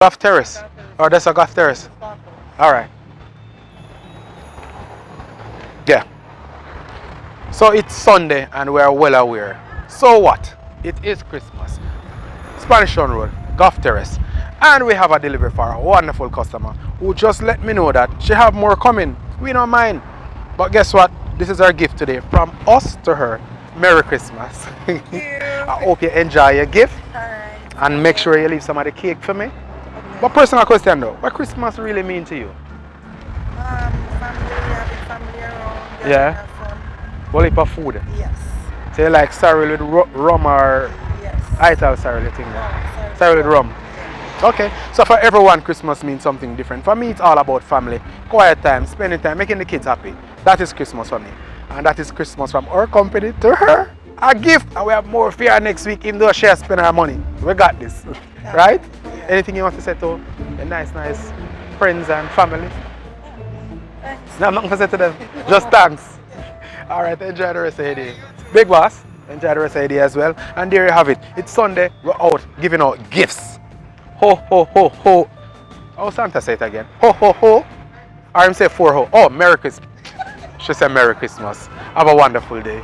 Golf Terrace. Or that's a Golf Terrace. Alright. Yeah. So it's Sunday and we are well aware. So what? It is Christmas. Spanish Town Road, Golf Terrace. And we have a delivery for a wonderful customer who just let me know that she have more coming. We don't mind. But guess what? This is our gift today from us to her. Merry Christmas. I hope you enjoy your gift. Alright. And make sure you leave some of the cake for me. But personal question though, what Christmas really mean to you? Family, having family around. Yeah. Have fun. Whole heap of food. Yes. So you like sorrel with rum or Yes. I tell sorrel thing there? Oh, Sorrel with rum. Yeah. Okay, so for everyone Christmas means something different. For me it's all about family, quiet time, spending time, making the kids happy. That is Christmas for me. And that is Christmas from our company to her. A gift, and we have more for her next week even though she has spent her money. We got this. Right? Anything you want to say to your nice friends and family? Thanks. No, I'm not going to say to them. Just thanks. Alright, enjoy the rest of your day. Big boss, enjoy the rest of your day as well. And there you have it. It's Sunday. We're out giving out gifts. Ho, ho, ho, ho. Oh, Santa say it again. Ho, ho, ho. Or him say 4 ho. Oh, Merry Christmas. She said Merry Christmas. Have a wonderful day.